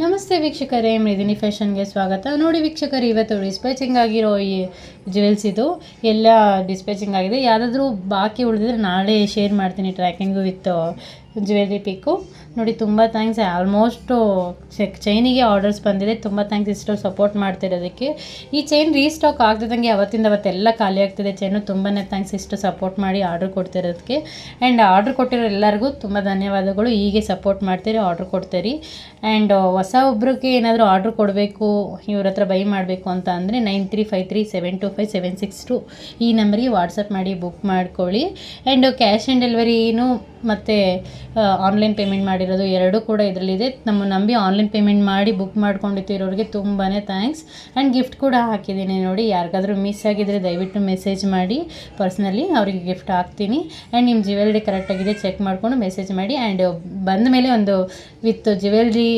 ನಮಸ್ತೆ ವೀಕ್ಷಕರೇ, ಮೇದಿನಿ ಫ್ಯಾಷನ್ಗೆ ಸ್ವಾಗತ. ನೋಡಿ ವೀಕ್ಷಕರು, ಇವತ್ತು ಡಿಸ್ಪ್ಯಾಚಿಂಗ್ ಆಗಿರೋ ಈ ಜ್ಯುವೆಲ್ಸ್ ಇದು ಎಲ್ಲ ಡಿಸ್ಪ್ಯಾಚಿಂಗ್ ಆಗಿದೆ. ಯಾವುದಾದ್ರೂ ಬಾಕಿ ಉಳಿದಿದ್ರೆ ನಾಳೆ ಶೇರ್ ಮಾಡ್ತೀನಿ ಟ್ರ್ಯಾಕಿಂಗು ವಿತ್ ಜ್ಯುವೆಲ್ರಿ ಪಿಕ್ಕು. ನೋಡಿ, ತುಂಬ ಥ್ಯಾಂಕ್ಸ್. ಆಲ್ಮೋಸ್ಟು ಚೈನಿಗೆ ಆರ್ಡರ್ಸ್ ಬಂದಿದೆ. ತುಂಬ ಥ್ಯಾಂಕ್ಸ್ ಇಷ್ಟು ಸಪೋರ್ಟ್ ಮಾಡ್ತಿರೋದಕ್ಕೆ. ಈ ಚೈನ್ ರೀಸ್ಟಾಕ್ ಆಗ್ತಿದ್ದಂಗೆ ಅವತ್ತಿಂದ ಅವತ್ತೆಲ್ಲ ಖಾಲಿ ಆಗ್ತಿದೆ ಚೈನು. ತುಂಬಾ ಥ್ಯಾಂಕ್ಸ್ ಇಷ್ಟು ಸಪೋರ್ಟ್ ಮಾಡಿ ಆರ್ಡ್ರ್ ಕೊಡ್ತಿರೋದಕ್ಕೆ. ಆ್ಯಂಡ್ ಆರ್ಡ್ರ್ ಕೊಟ್ಟಿರೋ ಎಲ್ಲರಿಗೂ ತುಂಬ ಧನ್ಯವಾದಗಳು. ಹೀಗೆ ಸಪೋರ್ಟ್ ಮಾಡ್ತೀರಿ, ಆರ್ಡ್ರ್ ಕೊಡ್ತೀರಿ. ಆ್ಯಂಡ್ ಹೊಸ ಒಬ್ರಿಗೆ ಏನಾದರೂ ಆರ್ಡ್ರ್ ಕೊಡಬೇಕು, ಇವ್ರ ಹತ್ರ ಬೈ ಮಾಡಬೇಕು ಅಂತ ಅಂದರೆ 9353725762 ಈ ನಂಬರಿಗೆ ವಾಟ್ಸಪ್ ಮಾಡಿ ಬುಕ್ ಮಾಡ್ಕೊಳ್ಳಿ. ಆ್ಯಂಡ್ ಕ್ಯಾಶ್ ಆನ್ ಡೆಲಿವರಿನೂ ಮತ್ತು ಆನ್ಲೈನ್ ಪೇಮೆಂಟ್ ಮಾಡಿರೋದು ಎರಡೂ ಕೂಡ ಇದರಲ್ಲಿದೆ. ನಮ್ಮ ನಂಬಿ ಆನ್ಲೈನ್ ಪೇಮೆಂಟ್ ಮಾಡಿ ಬುಕ್ ಮಾಡ್ಕೊಂಡಿರೋರಿಗೆ ತುಂಬಾ ಥ್ಯಾಂಕ್ಸ್. ಆ್ಯಂಡ್ ಗಿಫ್ಟ್ ಕೂಡ ಹಾಕಿದ್ದೀನಿ ನೋಡಿ. ಯಾರಿಗಾದ್ರೂ ಮಿಸ್ ಆಗಿದ್ದರೆ ದಯವಿಟ್ಟು ಮೆಸೇಜ್ ಮಾಡಿ, ಪರ್ಸ್ನಲಿ ಅವರಿಗೆ ಗಿಫ್ಟ್ ಹಾಕ್ತೀನಿ. ಆ್ಯಂಡ್ ನಿಮ್ಮ ಜ್ಯುವೆಲ್ರಿ ಕರೆಕ್ಟಾಗಿದೆ ಚೆಕ್ ಮಾಡಿಕೊಂಡು ಮೆಸೇಜ್ ಮಾಡಿ. ಆ್ಯಂಡ್ ಬಂದ ಮೇಲೆ ಒಂದು ವಿತ್ ಜ್ಯುವೆಲ್ರಿ